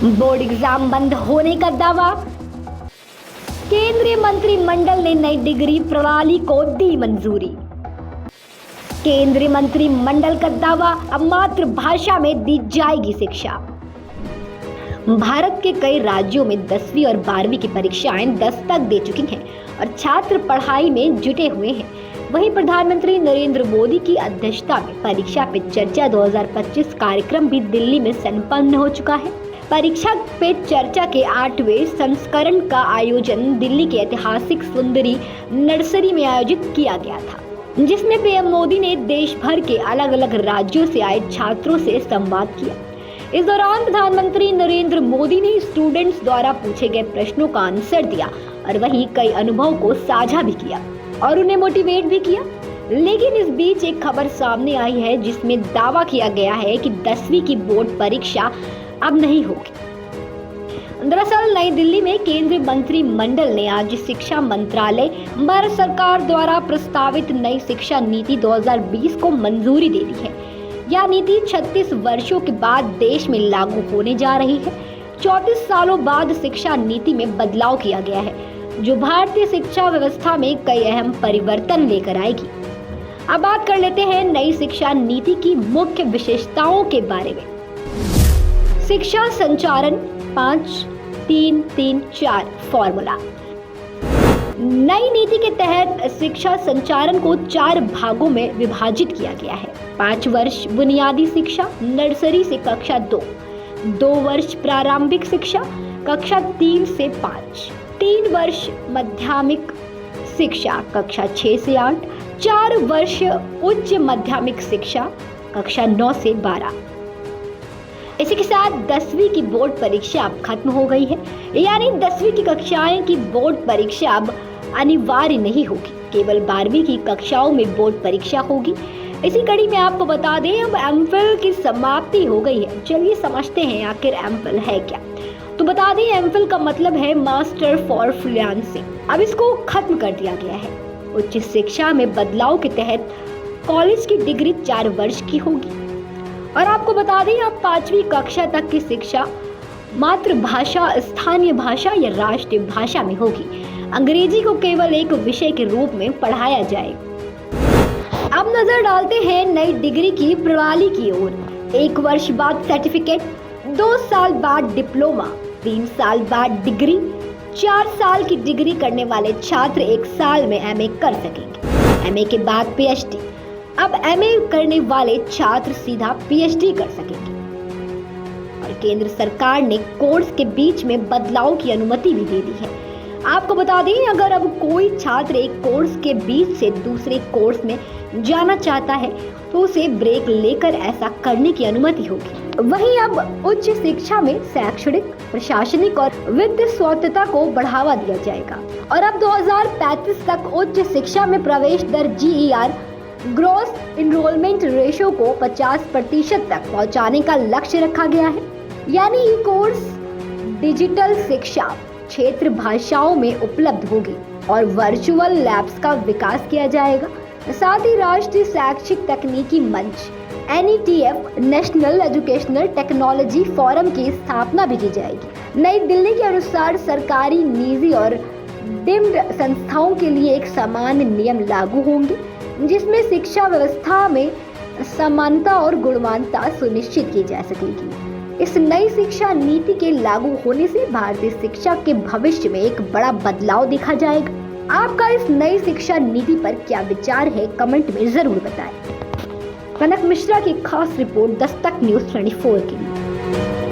Board exam बंद होने का दावा। केंद्रीय मंत्रिमंडल ने नई डिग्री प्रणाली को दी मंजूरी। केंद्रीय मंत्रिमंडल का दावा, अब मातृभाषा में दी जाएगी शिक्षा। भारत के कई राज्यों में 10वीं और 12वीं की परीक्षाएं दस्तक दे चुकी हैं और छात्र पढ़ाई में जुटे हुए हैं। वहीं प्रधानमंत्री नरेंद्र मोदी की अध्यक्षता में परीक्षा पे चर्चा 2025 कार्यक्रम भी दिल्ली में संपन्न हो चुका है। परीक्षा पे चर्चा के 8वें संस्करण का आयोजन दिल्ली के ऐतिहासिक सुंदरी नर्सरी में आयोजित किया गया था, जिसमें पीएम मोदी ने देश भर के अलग अलग राज्यों से आए छात्रों से संवाद किया। इस दौरान प्रधानमंत्री नरेंद्र मोदी ने स्टूडेंट्स द्वारा पूछे गए प्रश्नों का आंसर दिया और वहीं कई अनुभव को साझा भी किया और उन्हें मोटिवेट भी किया। लेकिन इस बीच एक खबर सामने आई है जिसमें दावा किया गया है कि 10वीं की बोर्ड परीक्षा अब नहीं होगी। दरअसल नई दिल्ली में केंद्रीय मंत्रिमंडल ने आज शिक्षा मंत्रालय भारत सरकार द्वारा प्रस्तावित नई शिक्षा नीति 2020 को मंजूरी दे दी है। यह नीति 36 वर्षों के बाद देश में लागू होने जा रही है। 34 सालों बाद शिक्षा नीति में बदलाव किया गया है, जो भारतीय शिक्षा व्यवस्था में कई अहम परिवर्तन लेकर आएगी। अब बात कर लेते हैं नई शिक्षा नीति की मुख्य विशेषताओं के बारे में। शिक्षा संचालन 5-3-3-4 फॉर्मूला। नई नीति के तहत शिक्षा संचालन को 4 भागों में विभाजित किया गया है। 5 वर्ष बुनियादी शिक्षा नर्सरी से कक्षा 2 वर्ष प्रारंभिक शिक्षा कक्षा 3 से 5, 3 वर्ष माध्यमिक शिक्षा कक्षा 6 से 8, 4 वर्ष उच्च माध्यमिक शिक्षा कक्षा 9 से 12। इसी के साथ 10वीं की बोर्ड परीक्षा अब खत्म हो गई है, यानी 10वीं की कक्षाएं की बोर्ड परीक्षा अब अनिवार्य नहीं होगी, केवल 12वीं की कक्षाओं में बोर्ड परीक्षा होगी। इसी कड़ी में आपको बता दें अब एमफिल की समाप्ति हो गई है। चलिए समझते हैं आखिर एमफिल है क्या। तो बता दें एमफिल का मतलब है मास्टर फॉर फ्रीलांसिंग। अब इसको खत्म कर दिया गया है। उच्च शिक्षा में बदलाव के तहत कॉलेज की डिग्री 4 वर्ष की होगी और आपको बता दें अब 5वीं कक्षा तक की शिक्षा मातृभाषा, स्थानीय भाषा या राष्ट्रीय भाषा में होगी। अंग्रेजी को केवल एक विषय के रूप में पढ़ाया जाएगा। अब नजर डालते हैं नई डिग्री की प्रणाली की ओर। 1 वर्ष बाद सर्टिफिकेट, 2 साल बाद डिप्लोमा, 3 साल बाद डिग्री, 4 साल की डिग्री करने वाले छात्र 1 साल में एमए कर सकेंगे। एमए के बाद पीएचडी। अब एमए करने वाले छात्र सीधा पीएचडी कर सकेंगे। और केंद्र सरकार ने कोर्स के बीच में बदलाव की अनुमति भी दे दी है। आपको बता दें अगर अब कोई छात्र एक कोर्स के बीच से दूसरे कोर्स में जाना चाहता है तो उसे ब्रेक लेकर ऐसा करने की अनुमति होगी। वहीं अब उच्च शिक्षा में शैक्षणिक, प्रशासनिक और वित्तीय स्वायत्तता को बढ़ावा दिया जाएगा और अब 2035 तक उच्च शिक्षा में प्रवेश दर GER ग्रॉस इनरोलमेंट रेशो को 50% तक पहुंचाने का लक्ष्य रखा गया है। यानी ये कोर्स डिजिटल शिक्षा क्षेत्र भाषाओं में उपलब्ध होगी और वर्चुअल लैब्स का विकास किया जाएगा। साथ ही राष्ट्रीय शैक्षिक तकनीकी मंच NETF national educational technology forum की स्थापना भी की जाएगी। नई दिल्ली के अनुसार सरकारी, निजी और डीम्ड संस्थाओं के लिए एक समान नियम लागू होंगे जिसमें शिक्षा व्यवस्था में समानता और गुणवत्ता सुनिश्चित की जा सकेगी। इस नई शिक्षा नीति के लागू होने से भारतीय शिक्षा के भविष्य में एक बड़ा बदलाव देखा जाएगा। आपका इस नई शिक्षा नीति पर क्या विचार है, कमेंट में जरूर बताएं। कनक मिश्रा की खास रिपोर्ट दस्तक न्यूज़ 24 के लिए।